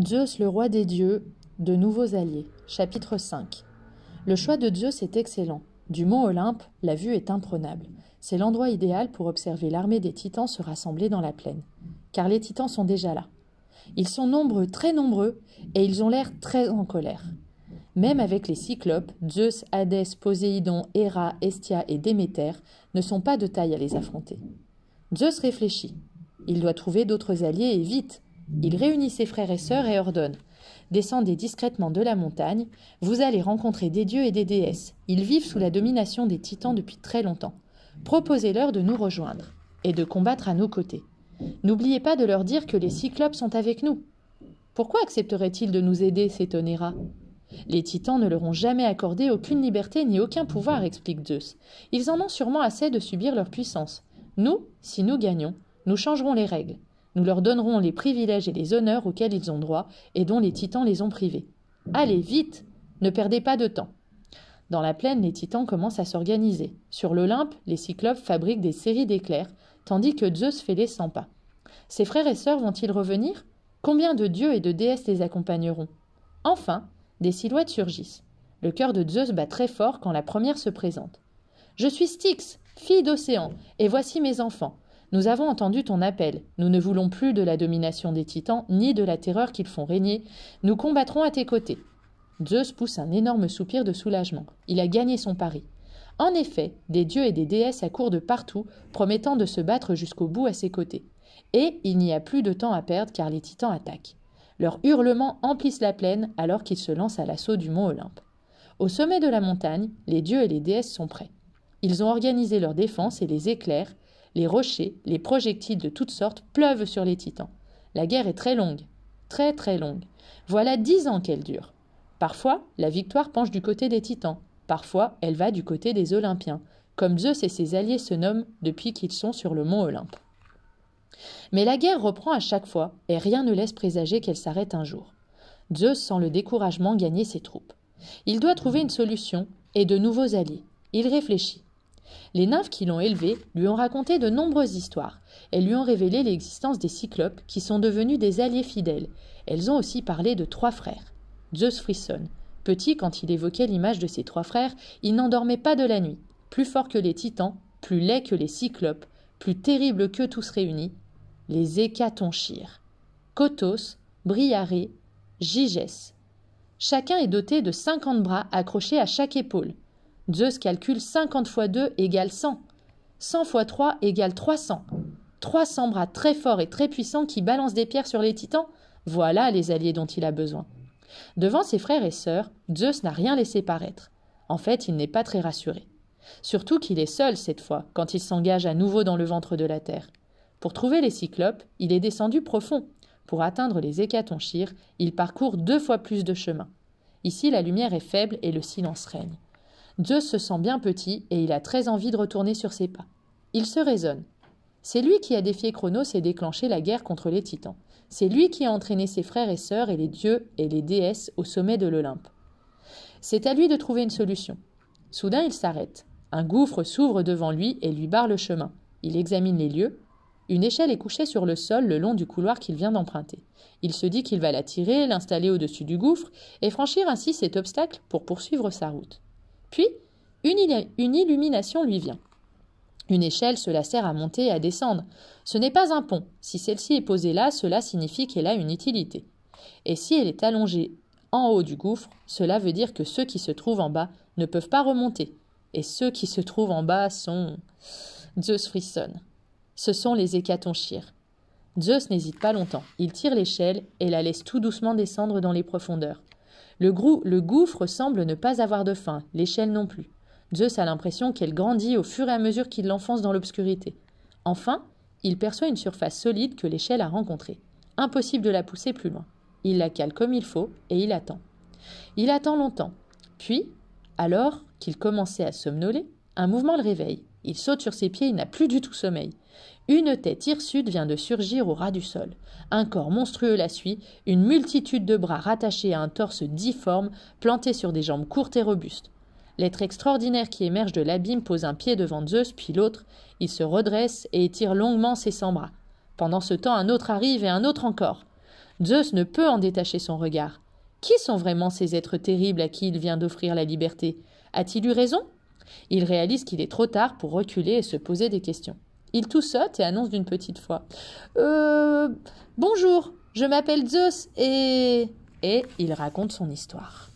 Zeus, le roi des dieux, de nouveaux alliés. Chapitre 5. Le choix de Zeus est excellent. Du mont Olympe, la vue est imprenable. C'est l'endroit idéal pour observer l'armée des titans se rassembler dans la plaine. Car les titans sont déjà là. Ils sont nombreux, très nombreux, et ils ont l'air très en colère. Même avec les cyclopes, Zeus, Hadès, Poséidon, Héra, Hestia et Déméter ne sont pas de taille à les affronter. Zeus réfléchit. Il doit trouver d'autres alliés et vite. Il réunit ses frères et sœurs et ordonne « Descendez discrètement de la montagne, vous allez rencontrer des dieux et des déesses. Ils vivent sous la domination des titans depuis très longtemps. Proposez-leur de nous rejoindre et de combattre à nos côtés. N'oubliez pas de leur dire que les cyclopes sont avec nous. » « Pourquoi accepteraient-ils de nous aider ?» s'étonne Héra. « Les titans ne leur ont jamais accordé aucune liberté ni aucun pouvoir, explique Zeus. Ils en ont sûrement assez de subir leur puissance. Nous, si nous gagnons, nous changerons les règles. Nous leur donnerons les privilèges et les honneurs auxquels ils ont droit et dont les titans les ont privés. Allez, vite, ne perdez pas de temps. » Dans la plaine, les titans commencent à s'organiser. Sur l'Olympe, les cyclopes fabriquent des séries d'éclairs, tandis que Zeus fait les 100 pas. Ses frères et sœurs vont-ils revenir ? Combien de dieux et de déesses les accompagneront ? Enfin, des silhouettes surgissent. Le cœur de Zeus bat très fort quand la première se présente. « Je suis Styx, fille d'Océan, et voici mes enfants. Nous avons entendu ton appel. Nous ne voulons plus de la domination des titans, ni de la terreur qu'ils font régner. Nous combattrons à tes côtés. » Zeus pousse un énorme soupir de soulagement. Il a gagné son pari. En effet, des dieux et des déesses accourent de partout, promettant de se battre jusqu'au bout à ses côtés. Et il n'y a plus de temps à perdre car les titans attaquent. Leurs hurlements emplissent la plaine alors qu'ils se lancent à l'assaut du mont Olympe. Au sommet de la montagne, les dieux et les déesses sont prêts. Ils ont organisé leur défense et les éclairs, les rochers, les projectiles de toutes sortes pleuvent sur les titans. La guerre est très longue, très très longue. Voilà 10 ans qu'elle dure. Parfois, la victoire penche du côté des titans. Parfois, elle va du côté des Olympiens, comme Zeus et ses alliés se nomment depuis qu'ils sont sur le mont Olympe. Mais la guerre reprend à chaque fois, et rien ne laisse présager qu'elle s'arrête un jour. Zeus sent le découragement gagner ses troupes. Il doit trouver une solution et de nouveaux alliés. Il réfléchit. Les nymphes qui l'ont élevé lui ont raconté de nombreuses histoires. Elles lui ont révélé l'existence des cyclopes qui sont devenus des alliés fidèles. Elles ont aussi parlé de 3 frères. Zeus frissonne. Petit, quand il évoquait l'image de ses 3 frères, il n'en dormait pas de la nuit. Plus fort que les titans, plus laids que les cyclopes, plus terribles qu'eux tous réunis, les Hécatonchires. Kotos, Briarée, Gygès. Chacun est doté de 50 bras accrochés à chaque épaule. Zeus calcule 50 fois 2 égale 100. 100 fois 3 égale 300. 300 bras très forts et très puissants qui balancent des pierres sur les titans, voilà les alliés dont il a besoin. Devant ses frères et sœurs, Zeus n'a rien laissé paraître. En fait, il n'est pas très rassuré. Surtout qu'il est seul cette fois, quand il s'engage à nouveau dans le ventre de la terre. Pour trouver les cyclopes, il est descendu profond. Pour atteindre les Hécatonchires, il parcourt 2 fois plus de chemin. Ici, la lumière est faible et le silence règne. Zeus se sent bien petit et il a très envie de retourner sur ses pas. Il se raisonne. C'est lui qui a défié Cronos et déclenché la guerre contre les titans. C'est lui qui a entraîné ses frères et sœurs et les dieux et les déesses au sommet de l'Olympe. C'est à lui de trouver une solution. Soudain, il s'arrête. Un gouffre s'ouvre devant lui et lui barre le chemin. Il examine les lieux. Une échelle est couchée sur le sol le long du couloir qu'il vient d'emprunter. Il se dit qu'il va la tirer, l'installer au-dessus du gouffre et franchir ainsi cet obstacle pour poursuivre sa route. Puis, une illumination lui vient. Une échelle, cela sert à monter et à descendre. Ce n'est pas un pont. Si celle-ci est posée là, cela signifie qu'elle a une utilité. Et si elle est allongée en haut du gouffre, cela veut dire que ceux qui se trouvent en bas ne peuvent pas remonter. Et ceux qui se trouvent en bas sont... Zeus frissonne. Ce sont les Hécatonchires. Zeus n'hésite pas longtemps. Il tire l'échelle et la laisse tout doucement descendre dans les profondeurs. Le gouffre semble ne pas avoir de fin, l'échelle non plus. Zeus a l'impression qu'elle grandit au fur et à mesure qu'il l'enfonce dans l'obscurité. Enfin, il perçoit une surface solide que l'échelle a rencontrée. Impossible de la pousser plus loin. Il la cale comme il faut et il attend. Il attend longtemps. Puis, alors qu'il commençait à somnoler, un mouvement le réveille. Il saute sur ses pieds, il n'a plus du tout sommeil. Une tête hirsute vient de surgir au ras du sol. Un corps monstrueux la suit, une multitude de bras rattachés à un torse difforme, planté sur des jambes courtes et robustes. L'être extraordinaire qui émerge de l'abîme pose un pied devant Zeus, puis l'autre. Il se redresse et étire longuement ses 100 bras. Pendant ce temps, un autre arrive et un autre encore. Zeus ne peut en détacher son regard. Qui sont vraiment ces êtres terribles à qui il vient d'offrir la liberté? A-t-il eu raison? Il réalise qu'il est trop tard pour reculer et se poser des questions. Il toussote et annonce d'une petite voix. Bonjour, je m'appelle Zeus et... Et il raconte son histoire.